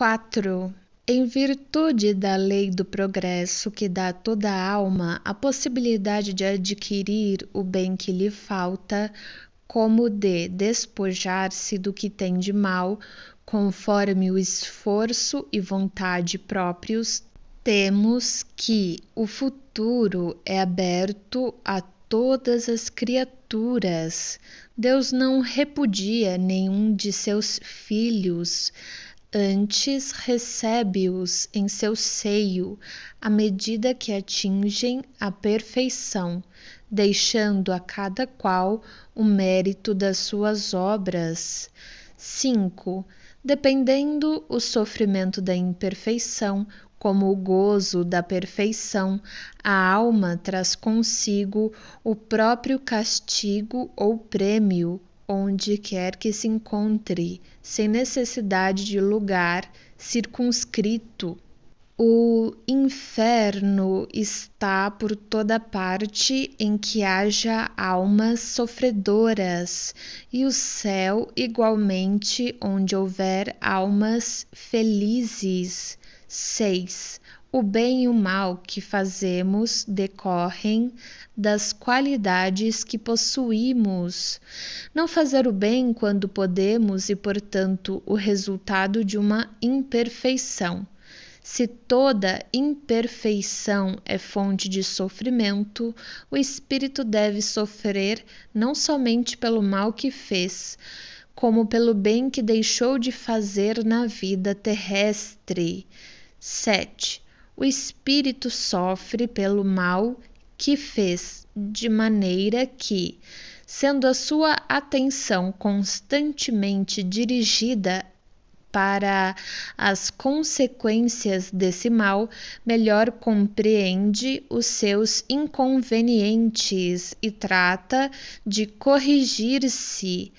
4. Em virtude da lei do progresso que dá a toda a alma a possibilidade de adquirir o bem que lhe falta, como de despojar-se do que tem de mal, conforme o esforço e vontade próprios, temos que o futuro é aberto a todas as criaturas. Deus não repudia nenhum de seus filhos, antes recebe-os em seu seio, à medida que atingem a perfeição, deixando a cada qual o mérito das suas obras. 5. Dependendo o sofrimento da imperfeição, como o gozo da perfeição, a alma traz consigo o próprio castigo ou prêmio, onde quer que se encontre, sem necessidade de lugar circunscrito. O inferno está por toda parte em que haja almas sofredoras, e o céu igualmente onde houver almas felizes. 6. O bem e o mal que fazemos decorrem das qualidades que possuímos. Não fazer o bem quando podemos e, portanto, o resultado de uma imperfeição. Se toda imperfeição é fonte de sofrimento, o espírito deve sofrer não somente pelo mal que fez, como pelo bem que deixou de fazer na vida terrestre. 7. O espírito sofre pelo mal que fez, de maneira que, sendo a sua atenção constantemente dirigida para as consequências desse mal, melhor compreende os seus inconvenientes e trata de corrigir-se.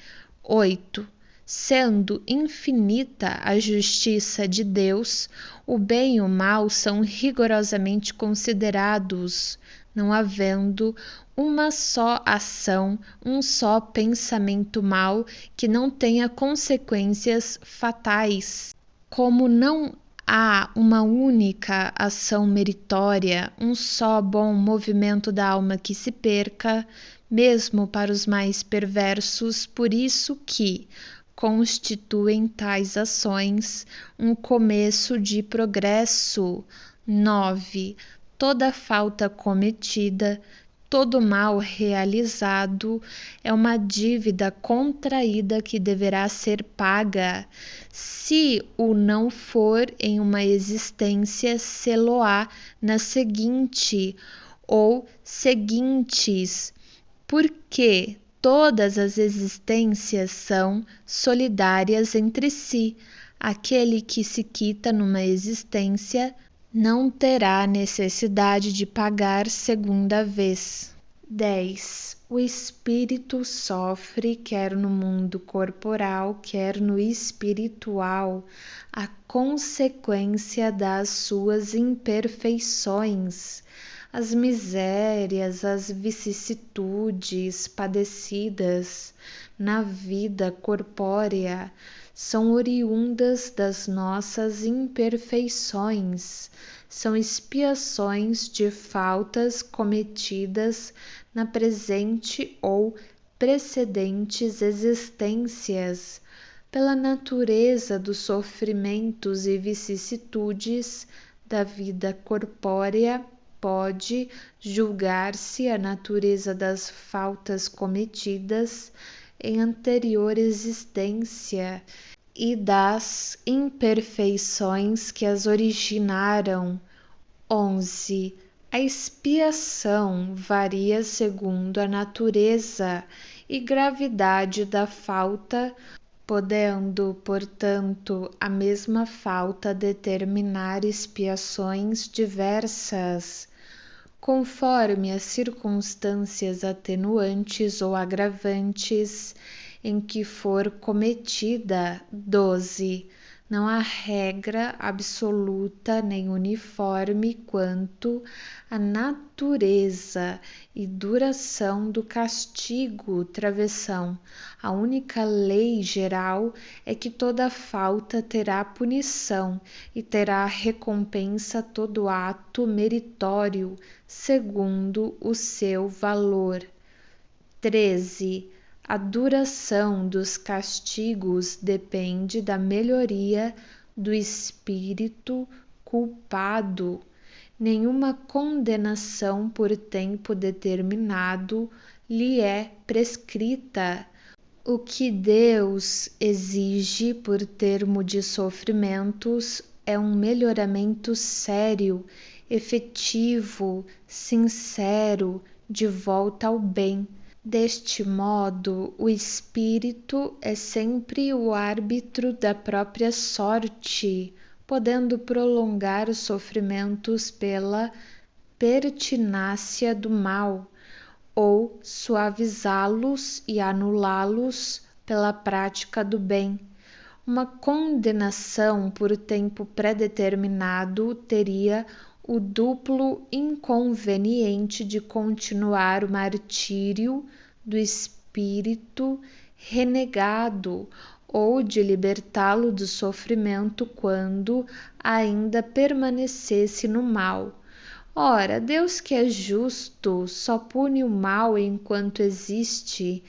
8. Sendo infinita a justiça de Deus, o bem e o mal são rigorosamente considerados, não havendo uma só ação, um só pensamento mau que não tenha consequências fatais. Como não há uma única ação meritória, um só bom movimento da alma que se perca, mesmo para os mais perversos, por isso que constituem tais ações um começo de progresso. 9. Toda falta cometida, todo mal realizado é uma dívida contraída que deverá ser paga. Se o não for em uma existência, sê-lo-á na seguinte ou seguintes, porque todas as existências são solidárias entre si. Aquele que se quita numa existência não terá necessidade de pagar segunda vez. 10. O espírito sofre, quer no mundo corporal, quer no espiritual, a consequência das suas imperfeições. As misérias, as vicissitudes padecidas na vida corpórea são oriundas das nossas imperfeições, são expiações de faltas cometidas na presente ou precedentes existências. Pela natureza dos sofrimentos e vicissitudes da vida corpórea, pode julgar-se a natureza das faltas cometidas em anterior existência e das imperfeições que as originaram. 11. A expiação varia segundo a natureza e gravidade da falta, podendo, portanto, a mesma falta determinar expiações diversas, conforme as circunstâncias atenuantes ou agravantes em que for cometida. 12. Não há regra absoluta nem uniforme quanto à natureza e duração do castigo, travessão. A única lei geral é que toda falta terá punição e terá recompensa todo ato meritório, segundo o seu valor. 13. A duração dos castigos depende da melhoria do espírito culpado. Nenhuma condenação por tempo determinado lhe é prescrita. O que Deus exige por termo de sofrimentos é um melhoramento sério, efetivo, sincero, de volta ao bem. Deste modo, o espírito é sempre o árbitro da própria sorte, podendo prolongar os sofrimentos pela pertinácia do mal, ou suavizá-los e anulá-los pela prática do bem. Uma condenação por tempo pré-determinado teria o duplo inconveniente de continuar o martírio do espírito renegado ou de libertá-lo do sofrimento quando ainda permanecesse no mal. Ora, Deus, que é justo, só pune o mal enquanto existe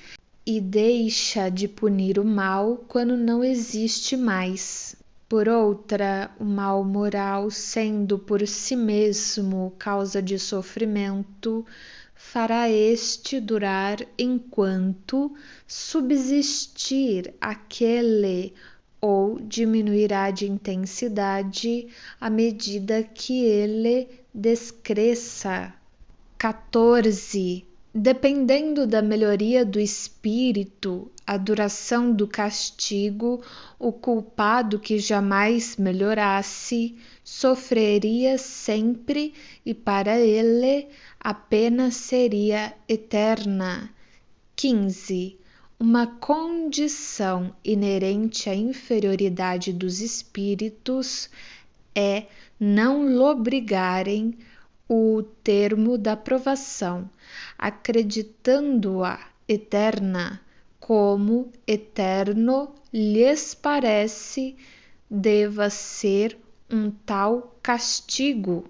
e deixa de punir o mal quando não existe mais. Por outra, o mal moral, sendo por si mesmo causa de sofrimento, fará este durar enquanto subsistir aquele, ou diminuirá de intensidade à medida que ele descresça. 14. Dependendo da melhoria do espírito, a duração do castigo, o culpado que jamais melhorasse sofreria sempre e para ele a pena seria eterna. 15. Uma condição inerente à inferioridade dos espíritos é não lobrigarem o termo da provação, acreditando-a eterna, como eterno lhes parece deva ser um tal castigo.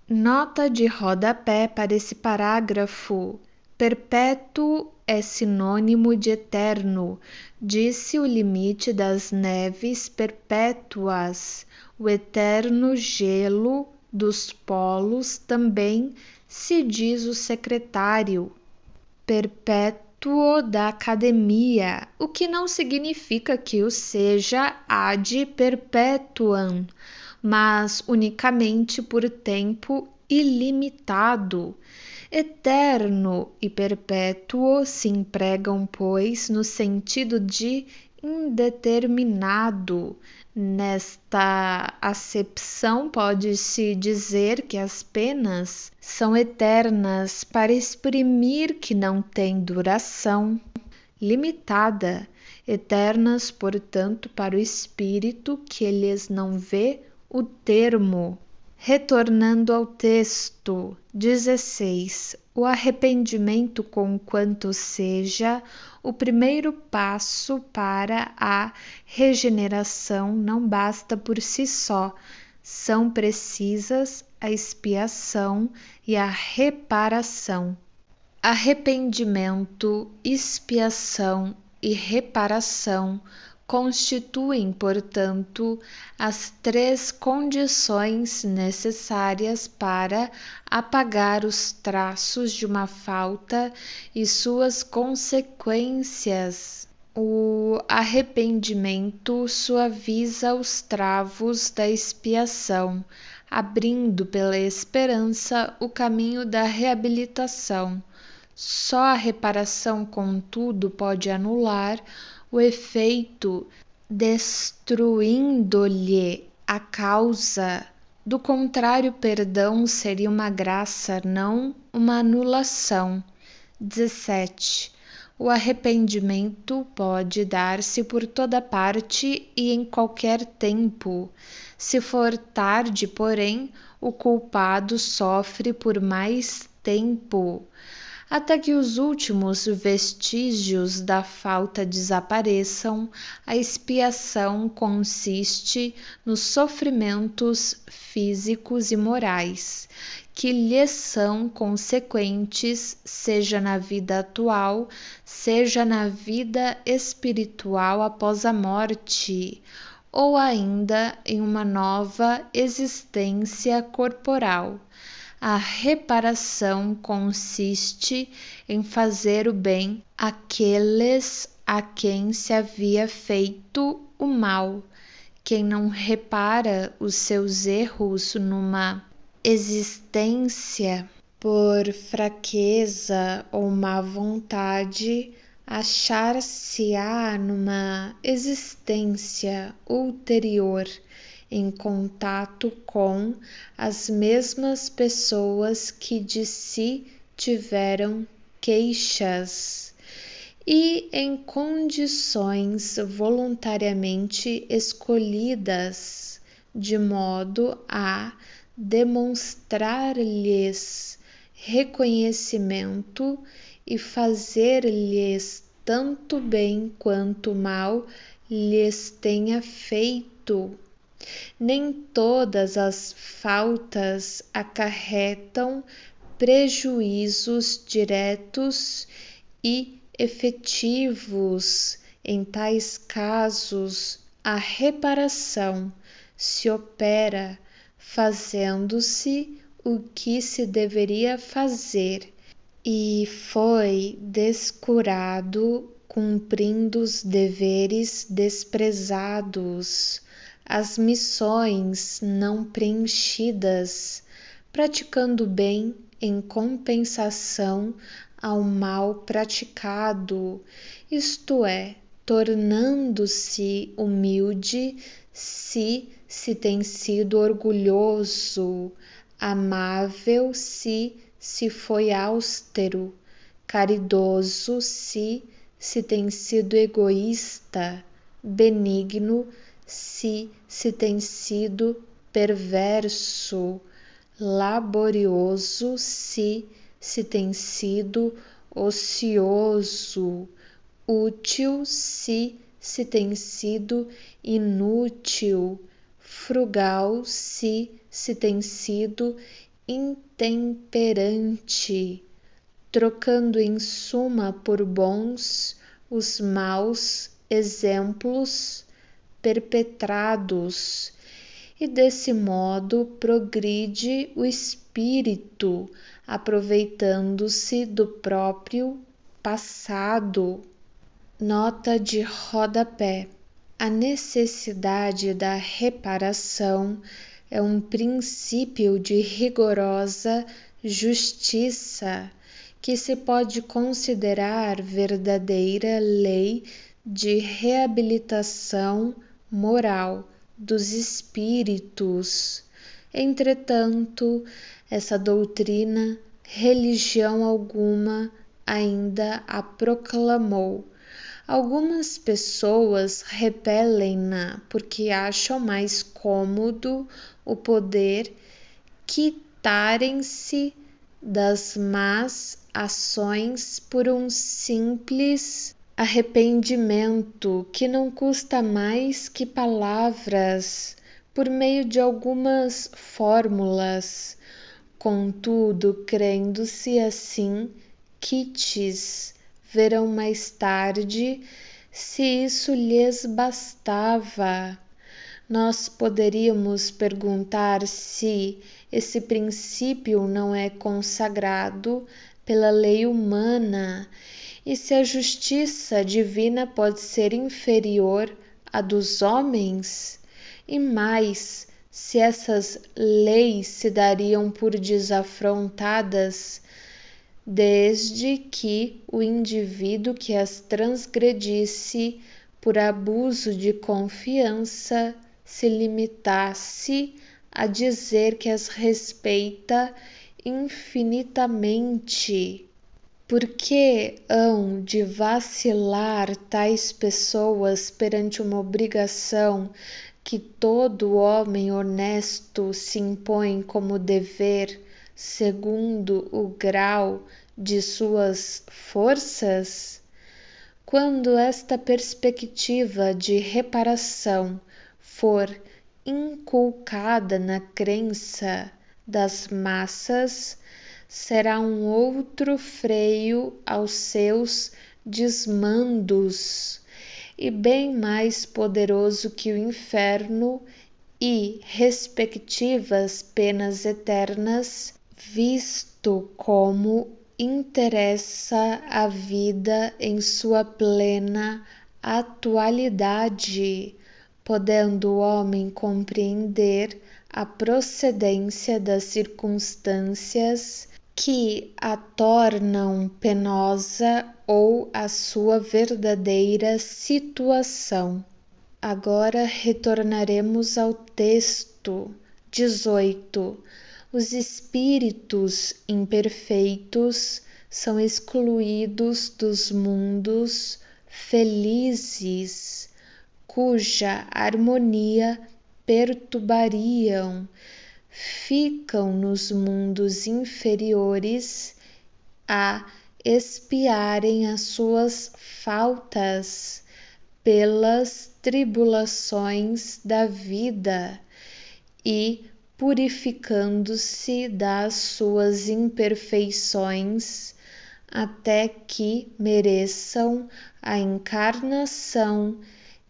Nota de rodapé para esse parágrafo. Perpétuo é sinônimo de eterno, disse o limite das neves perpétuas. O eterno gelo dos polos também se diz o secretário perpétuo da academia, o que não significa que o seja ad perpetuam, mas unicamente por tempo ilimitado. Eterno e perpétuo se empregam, pois, no sentido de indeterminado. Nesta acepção, pode-se dizer que as penas são eternas para exprimir que não têm duração limitada, eternas, portanto, para o espírito que lhes não vê o termo. Retornando ao texto, 16. O arrependimento, conquanto seja o primeiro passo para a regeneração, não basta por si só. São precisas a expiação e a reparação. Arrependimento, expiação e reparação constituem, portanto, as três condições necessárias para apagar os traços de uma falta e suas consequências. O arrependimento suaviza os travos da expiação, abrindo pela esperança o caminho da reabilitação. Só a reparação, contudo, pode anular o efeito, destruindo-lhe a causa. Do contrário, perdão seria uma graça, não uma anulação. 17. O arrependimento pode dar-se por toda parte e em qualquer tempo. Se for tarde, porém, o culpado sofre por mais tempo, até que os últimos vestígios da falta desapareçam. A expiação consiste nos sofrimentos físicos e morais que lhes são consequentes, seja na vida atual, seja na vida espiritual após a morte, ou ainda em uma nova existência corporal. A reparação consiste em fazer o bem àqueles a quem se havia feito o mal. Quem não repara os seus erros numa existência por fraqueza ou má vontade, achar-se-á numa existência ulterior em contato com as mesmas pessoas que de si tiveram queixas e em condições voluntariamente escolhidas, de modo a demonstrar-lhes reconhecimento e fazer-lhes tanto bem quanto mal lhes tenha feito. Nem todas as faltas acarretam prejuízos diretos e efetivos. Em tais casos, a reparação se opera fazendo-se o que se deveria fazer e foi descurado cumprindo os deveres desprezados, as missões não preenchidas, praticando bem em compensação ao mal praticado, isto é, tornando-se humilde se tem sido orgulhoso, amável se foi austero, caridoso se tem sido egoísta, benigno se tem sido perverso, laborioso se tem sido ocioso, útil se tem sido inútil, frugal se tem sido intemperante, trocando em suma por bons os maus exemplos perpetrados, e desse modo progride o espírito, aproveitando-se do próprio passado. Nota de rodapé: a necessidade da reparação é um princípio de rigorosa justiça que se pode considerar verdadeira lei de reabilitação moral dos espíritos. Entretanto, essa doutrina, religião alguma ainda a proclamou. Algumas pessoas repelem-na porque acham mais cômodo o poder quitarem-se das más ações por um simples arrependimento que não custa mais que palavras, por meio de algumas fórmulas. Contudo, crendo-se assim quites, verão mais tarde se isso lhes bastava. Nós poderíamos perguntar se esse princípio não é consagrado pela lei humana e se a justiça divina pode ser inferior à dos homens, e mais, se essas leis se dariam por desafrontadas desde que o indivíduo que as transgredisse por abuso de confiança se limitasse a dizer que as respeita infinitamente. Por que hão de vacilar tais pessoas perante uma obrigação que todo homem honesto se impõe como dever, segundo o grau de suas forças? Quando esta perspectiva de reparação for inculcada na crença das massas, será um outro freio aos seus desmandos, e bem mais poderoso que o inferno e respectivas penas eternas, visto como interessa a vida em sua plena atualidade, podendo o homem compreender a procedência das circunstâncias que a tornam penosa ou a sua verdadeira situação. Agora retornaremos ao texto 18. Os espíritos imperfeitos são excluídos dos mundos felizes, cuja harmonia perturbariam, ficam nos mundos inferiores a expiarem as suas faltas pelas tribulações da vida e purificando-se das suas imperfeições até que mereçam a encarnação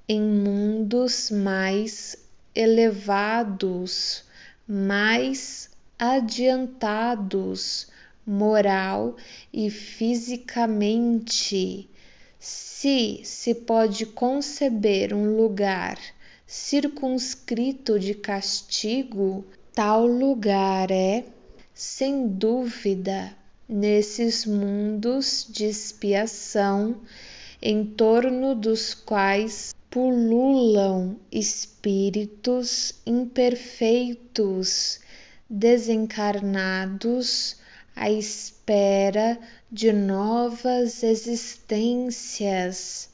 em mundos mais elevados, mais adiantados moral e fisicamente. Se pode conceber um lugar circunscrito de castigo, tal lugar é, sem dúvida, nesses mundos de expiação, em torno dos quais pululam espíritos imperfeitos, desencarnados, à espera de novas existências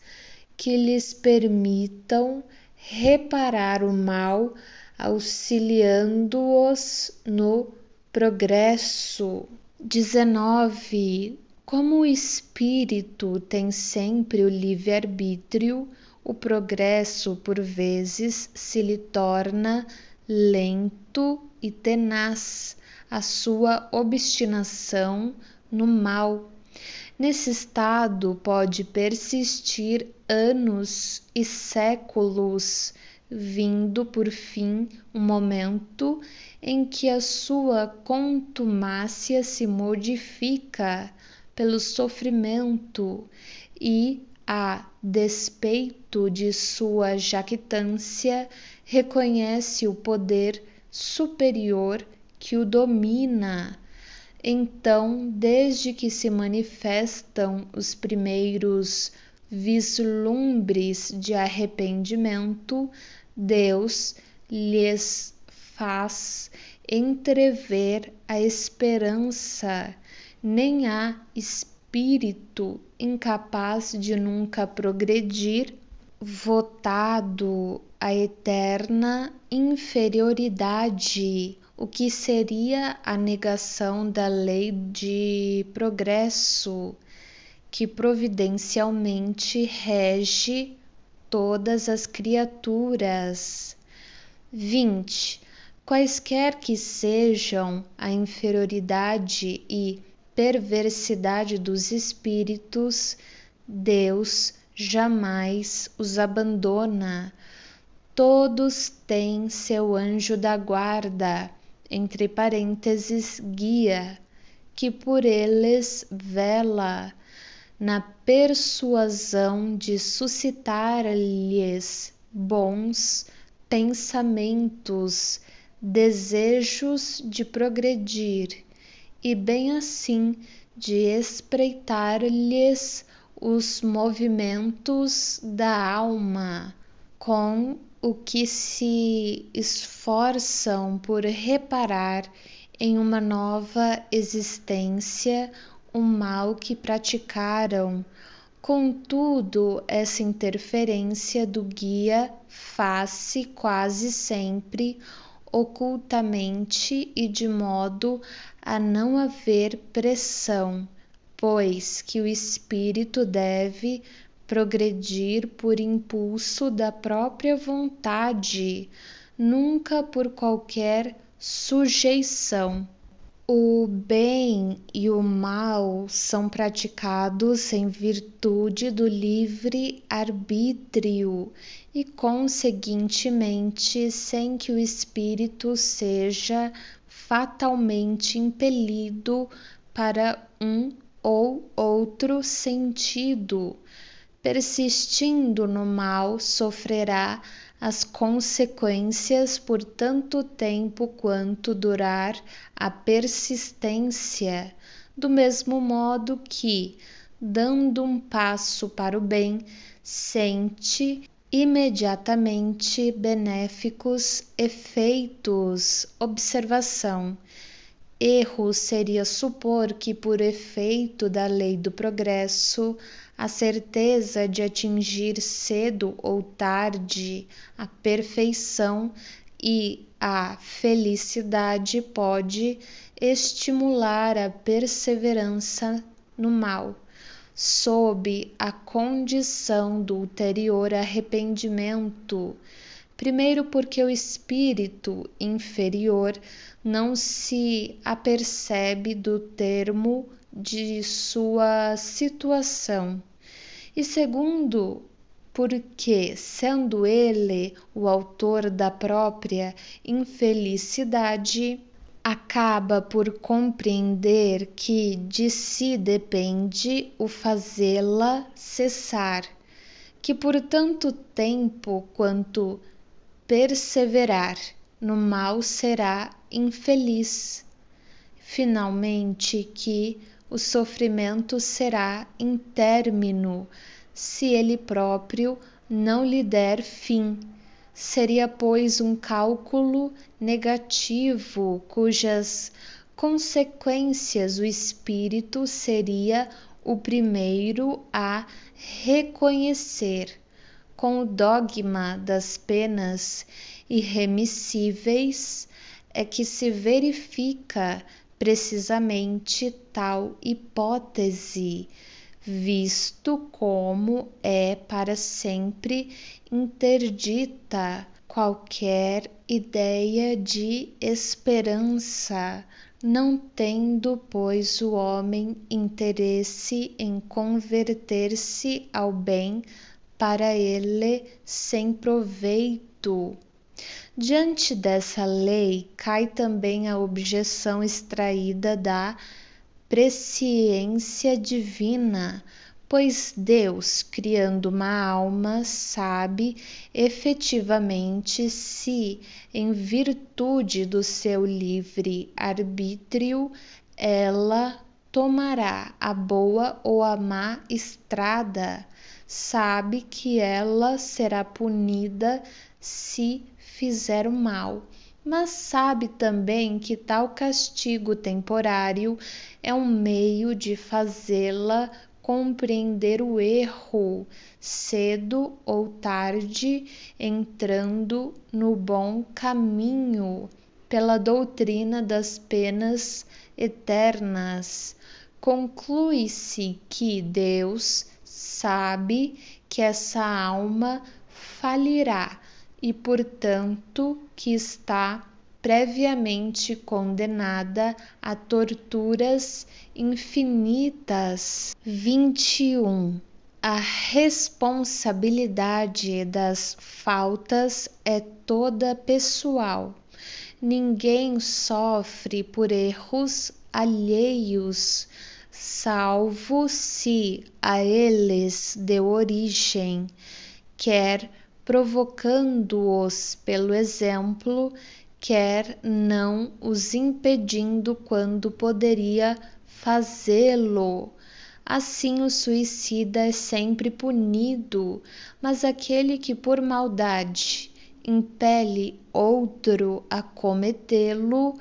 que lhes permitam reparar o mal, auxiliando-os no progresso. 19. Como o espírito tem sempre o livre-arbítrio, o progresso por vezes se lhe torna lento e tenaz a sua obstinação no mal. Nesse estado pode persistir anos e séculos, vindo por fim um momento em que a sua contumácia se modifica pelo sofrimento e, a despeito de sua jactância, reconhece o poder superior que o domina. Então, desde que se manifestam os primeiros vislumbres de arrependimento, Deus lhes faz entrever a esperança. Nem há espírito incapaz de nunca progredir, votado à eterna inferioridade, o que seria a negação da lei de progresso, que providencialmente rege todas as criaturas. 20. Quaisquer que sejam a inferioridade e perversidade dos espíritos, Deus jamais os abandona. Todos têm seu anjo da guarda, entre parênteses, guia, que por eles vela, na persuasão de suscitar-lhes bons pensamentos, desejos de progredir, e bem assim de espreitar-lhes os movimentos da alma, com o que se esforçam por reparar em uma nova existência o mal que praticaram. Contudo, essa interferência do guia faz-se quase sempre ocultamente e de modo a não haver pressão, pois que o espírito deve progredir por impulso da própria vontade, nunca por qualquer sujeição. O bem e o mal são praticados em virtude do livre arbítrio e, conseguintemente, sem que o espírito seja fatalmente impelido para um ou outro sentido. Persistindo no mal, sofrerá as consequências por tanto tempo quanto durar a persistência, do mesmo modo que, dando um passo para o bem, sente imediatamente benéficos efeitos. Observação: erro seria supor que, por efeito da lei do progresso, a certeza de atingir cedo ou tarde a perfeição e a felicidade pode estimular a perseverança no mal, sob a condição do ulterior arrependimento. Primeiro, porque o espírito inferior não se apercebe do termo de sua situação. E segundo, porque, sendo ele o autor da própria infelicidade, acaba por compreender que de si depende o fazê-la cessar, que por tanto tempo quanto perseverar no mal será infeliz. Finalmente, que o sofrimento será intérmino se ele próprio não lhe der fim. Seria, pois, um cálculo negativo, cujas consequências o espírito seria o primeiro a reconhecer. Com o dogma das penas irremissíveis é que se verifica precisamente tal hipótese, visto como é para sempre interdita qualquer ideia de esperança, não tendo, pois, o homem interesse em converter-se ao bem para ele sem proveito. Diante dessa lei, cai também a objeção extraída da presciência divina, pois Deus, criando uma alma, sabe efetivamente se, em virtude do seu livre arbítrio, ela tomará a boa ou a má estrada. Sabe que ela será punida se fizer o mal, mas sabe também que tal castigo temporário é um meio de fazê-la compreender o erro, cedo ou tarde, entrando no bom caminho pela doutrina das penas eternas. Conclui-se que Deus sabe que essa alma falirá e, portanto, que está previamente condenada a torturas infinitas. 21. A responsabilidade das faltas é toda pessoal. Ninguém sofre por erros alheios, salvo se a eles deu origem, quer provocando-os pelo exemplo, quer não os impedindo quando poderia fazê-lo. Assim, o suicida é sempre punido, mas aquele que por maldade impele outro a cometê-lo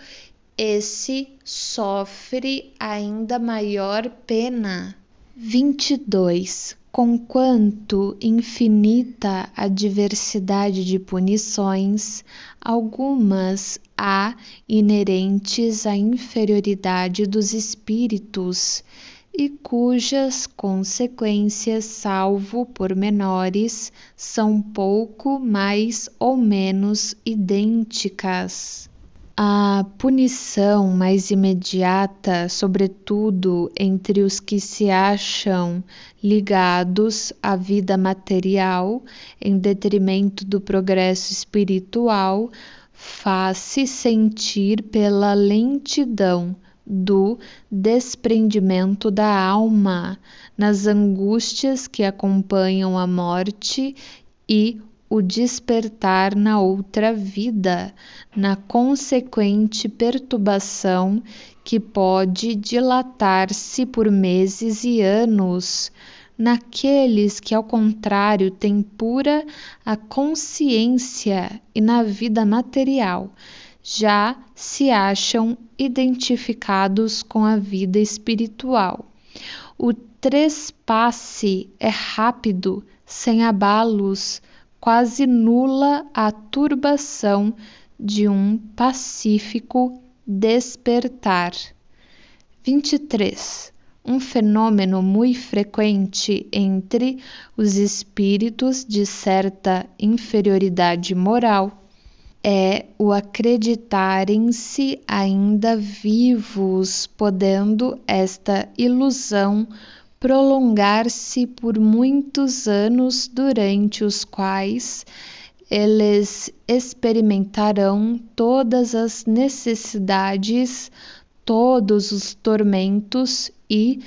esse sofre ainda maior pena. 22. Conquanto infinita a diversidade de punições, algumas há inerentes à inferioridade dos espíritos, e cujas consequências, salvo pormenores, são pouco mais ou menos idênticas. A punição mais imediata, sobretudo entre os que se acham ligados à vida material, em detrimento do progresso espiritual, faz-se sentir pela lentidão do desprendimento da alma, nas angústias que acompanham a morte e o despertar na outra vida, na consequente perturbação que pode dilatar-se por meses e anos, naqueles que, ao contrário, têm pura a consciência e na vida material já se acham identificados com a vida espiritual. O trespasse é rápido, sem abalos, quase nula a turbação de um pacífico despertar. 23. Um fenômeno muito frequente entre os espíritos de certa inferioridade moral é o acreditarem-se ainda vivos, podendo esta ilusão prolongar-se por muitos anos, durante os quais eles experimentarão todas as necessidades, todos os tormentos e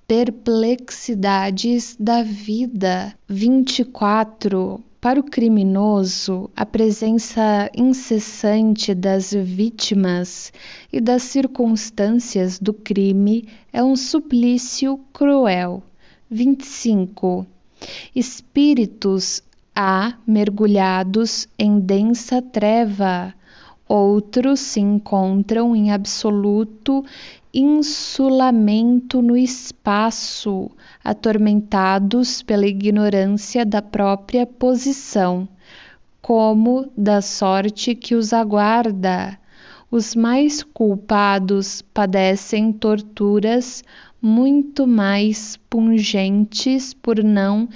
perplexidades da vida. 24. Para o criminoso, a presença incessante das vítimas e das circunstâncias do crime é um suplício cruel. 25. Espíritos há mergulhados em densa treva, outros se encontram em absoluto insulamento no espaço, atormentados pela ignorância da própria posição, como da sorte que os aguarda. Os mais culpados padecem torturas muito mais pungentes por não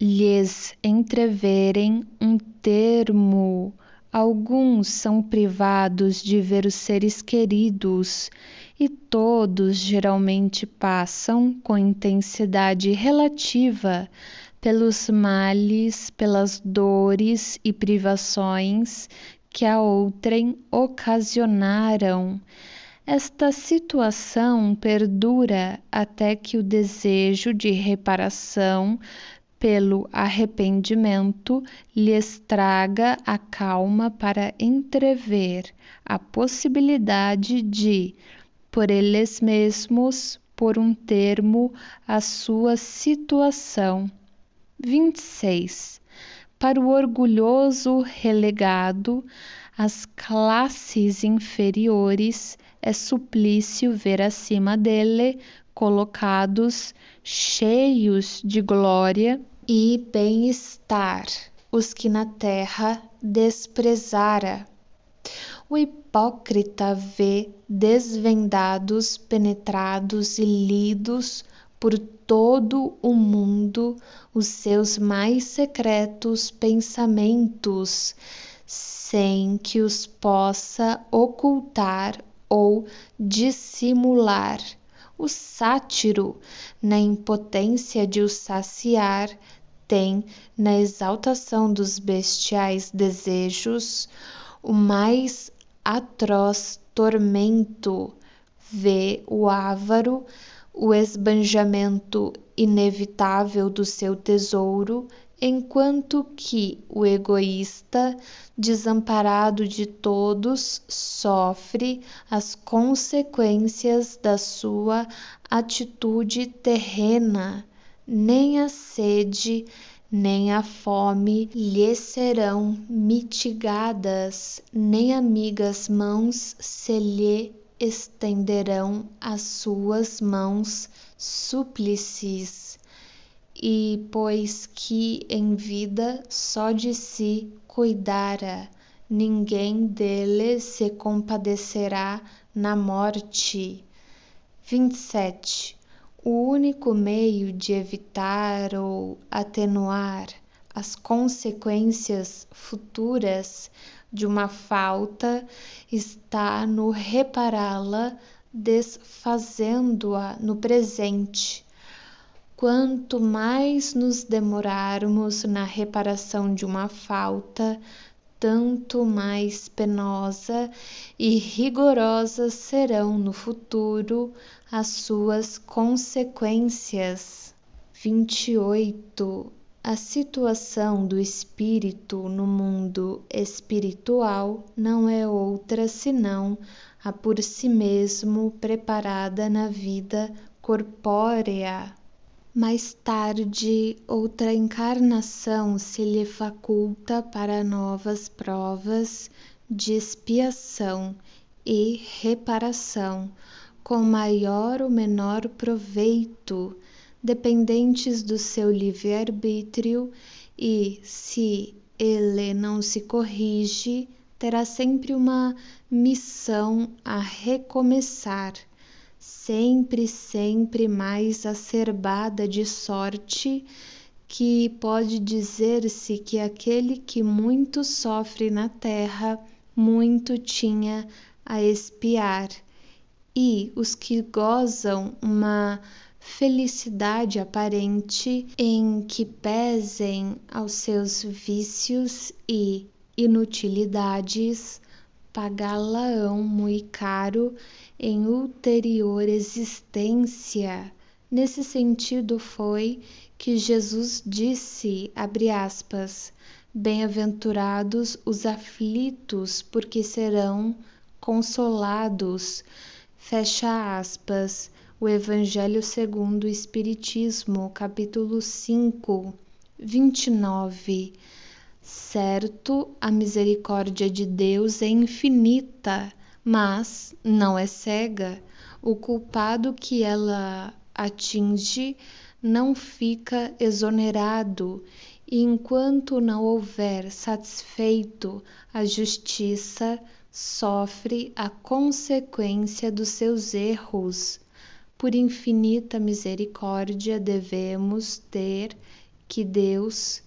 lhes entreverem um termo. Alguns são privados de ver os seres queridos, e todos geralmente passam com intensidade relativa pelos males, pelas dores e privações que a outrem ocasionaram. Esta situação perdura até que o desejo de reparação pelo arrependimento lhes traga a calma para entrever a possibilidade de, por eles mesmos, pôr um termo à sua situação. 26. Para o orgulhoso relegado às classes inferiores, é suplício ver acima dele colocados, cheios de glória e bem-estar, os que na terra desprezara. O hipócrita vê desvendados, penetrados e lidos por todo o mundo os seus mais secretos pensamentos, sem que os possa ocultar ou dissimular. O sátiro, na impotência de os saciar, tem, na exaltação dos bestiais desejos, o mais atroz tormento. Vê o avaro o esbanjamento inevitável do seu tesouro, enquanto que o egoísta, desamparado de todos, sofre as consequências da sua atitude terrena. Nem a sede, nem a fome lhe serão mitigadas, nem amigas mãos se lhe estenderão as suas mãos súplices, e pois que em vida só de si cuidara, ninguém dele se compadecerá na morte. 27. O único meio de evitar ou atenuar as consequências futuras de uma falta está no repará-la, desfazendo-a no presente. Quanto mais nos demorarmos na reparação de uma falta, tanto mais penosa e rigorosas serão no futuro as suas consequências. 28. A situação do espírito no mundo espiritual não é outra senão a por si mesmo preparada na vida corpórea. Mais tarde, outra encarnação se lhe faculta para novas provas de expiação e reparação, com maior ou menor proveito, dependentes do seu livre-arbítrio, e, se ele não se corrige, terá sempre uma missão a recomeçar, sempre mais acerbada, de sorte que pode dizer-se que aquele que muito sofre na terra, muito tinha a expiar, e os que gozam uma felicidade aparente em que pesem aos seus vícios e inutilidades, pagá-la-ão mui caro em ulterior existência. Nesse sentido foi que Jesus disse, abre aspas, bem-aventurados os aflitos, porque serão consolados, fecha aspas. O Evangelho segundo o Espiritismo, capítulo 5, 29. Certo, a misericórdia de Deus é infinita, mas não é cega. O culpado que ela atinge não fica exonerado, e enquanto não houver satisfeito a justiça, sofre a consequência dos seus erros. Por infinita misericórdia devemos ter que Deus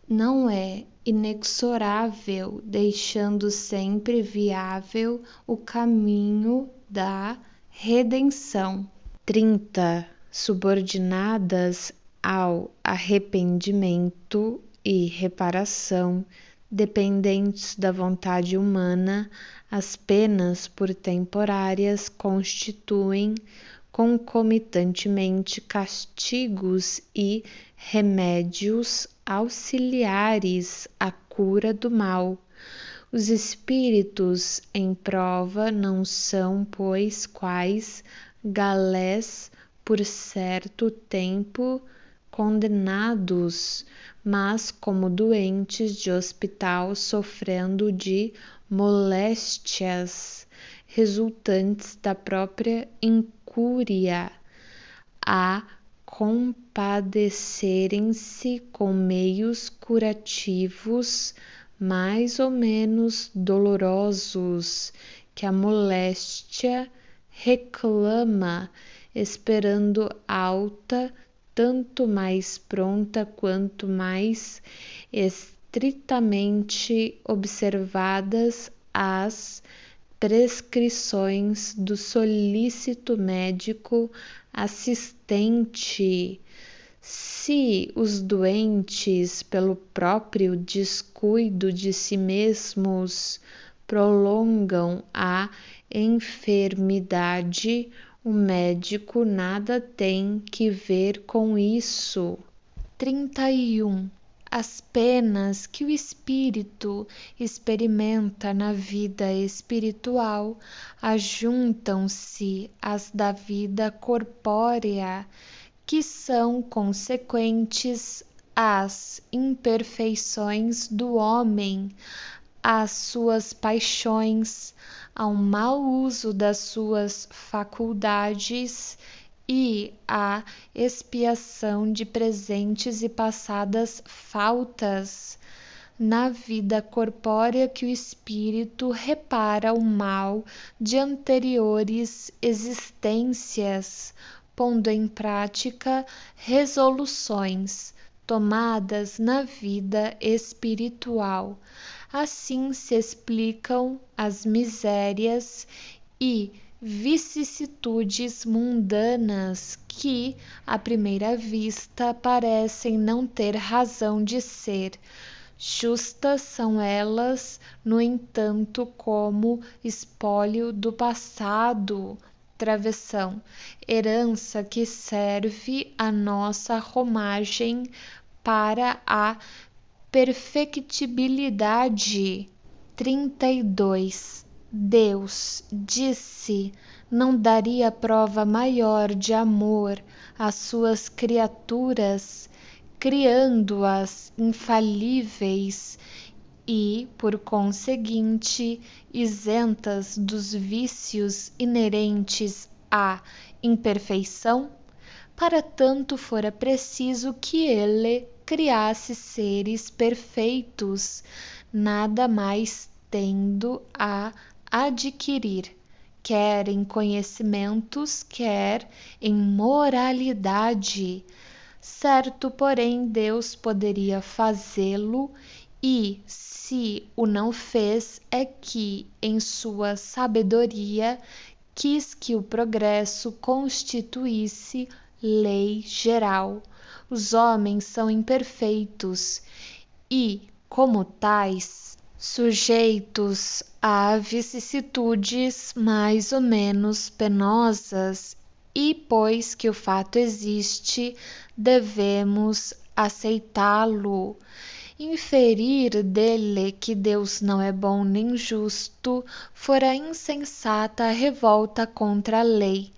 não é inexorável, deixando sempre viável o caminho da redenção. 30. Subordinadas ao arrependimento e reparação, dependentes da vontade humana, as penas por temporárias constituem concomitantemente castigos e remédios auxiliares à cura do mal. Os espíritos em prova não são, pois, quais galés por certo tempo condenados, mas como doentes de hospital sofrendo de moléstias resultantes da própria incúria, a compadecerem-se com meios curativos mais ou menos dolorosos que a moléstia reclama, esperando alta, tanto mais pronta quanto mais estritamente observadas as prescrições do solícito médico assistente. Se os doentes, pelo próprio descuido de si mesmos, prolongam a enfermidade, o médico nada tem que ver com isso. 31. As penas que o espírito experimenta na vida espiritual ajuntam-se às da vida corpórea, que são consequentes às imperfeições do homem, às suas paixões, ao mau uso das suas faculdades e à expiação de presentes e passadas faltas na vida corpórea que o espírito repara o mal de anteriores existências, pondo em prática resoluções tomadas na vida espiritual. Assim se explicam as misérias e vicissitudes mundanas que, à primeira vista, parecem não ter razão de ser. Justas são elas, no entanto, como espólio do passado, travessão, herança que serve à nossa romagem para a perfectibilidade. 32. Deus disse: não daria prova maior de amor às suas criaturas, criando-as infalíveis e, por conseguinte, isentas dos vícios inerentes à imperfeição? Para tanto fora preciso que ele criasse seres perfeitos, nada mais tendo a adquirir, quer em conhecimentos, quer em moralidade. Certo, porém, Deus poderia fazê-lo e, se o não fez, é que, em sua sabedoria, quis que o progresso constituísse lei geral. Os homens são imperfeitos e, como tais, sujeitos a vicissitudes mais ou menos penosas, e pois que o fato existe, devemos aceitá-lo. Inferir dele que Deus não é bom nem justo fora insensata a revolta contra a lei.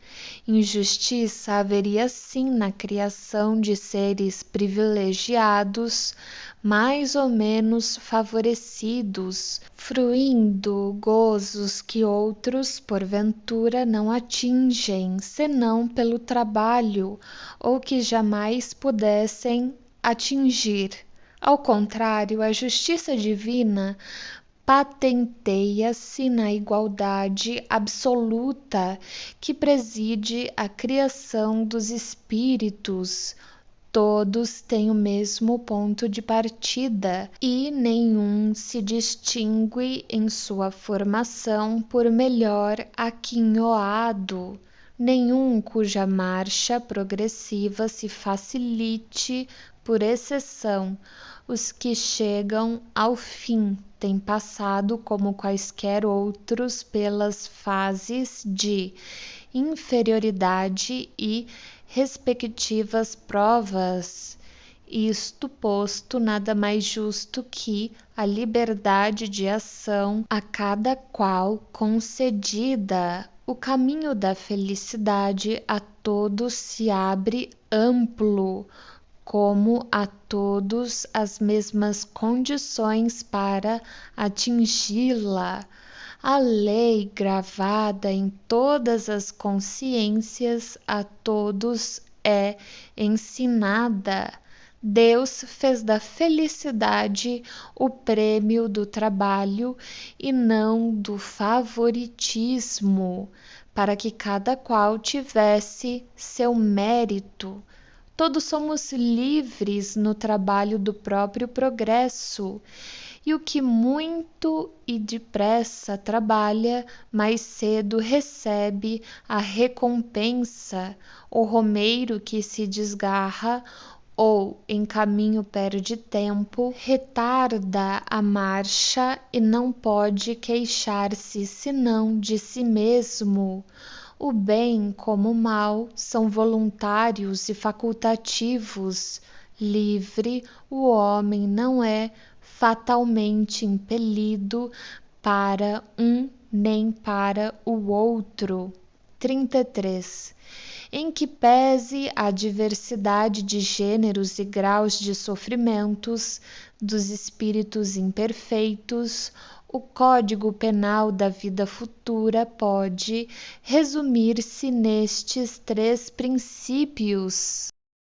Injustiça haveria sim na criação de seres privilegiados, mais ou menos favorecidos, fruindo gozos que outros, porventura, não atingem, senão pelo trabalho, ou que jamais pudessem atingir. Ao contrário, a justiça divina patenteia-se na igualdade absoluta que preside a criação dos espíritos. Todos têm o mesmo ponto de partida e nenhum se distingue em sua formação por melhor aquinhoado, nenhum cuja marcha progressiva se facilite por exceção. Os que chegam ao fim têm passado, como quaisquer outros, pelas fases de inferioridade e respectivas provas. Isto posto, nada mais justo que a liberdade de ação a cada qual concedida. O caminho da felicidade a todos se abre amplo, como a todos as mesmas condições para atingi-la. A lei gravada em todas as consciências a todos é ensinada. Deus fez da felicidade o prêmio do trabalho e não do favoritismo, para que cada qual tivesse seu mérito. Todos somos livres no trabalho do próprio progresso, e o que muito e depressa trabalha, mais cedo recebe a recompensa. O romeiro que se desgarra ou em caminho perde tempo, retarda a marcha e não pode queixar-se senão de si mesmo. O bem como o mal são voluntários e facultativos. Livre, o homem não é fatalmente impelido para um nem para o outro. 33. em que pese a diversidade de gêneros e graus de sofrimentos dos espíritos imperfeitos, o Código Penal da vida futura pode resumir-se nestes três princípios.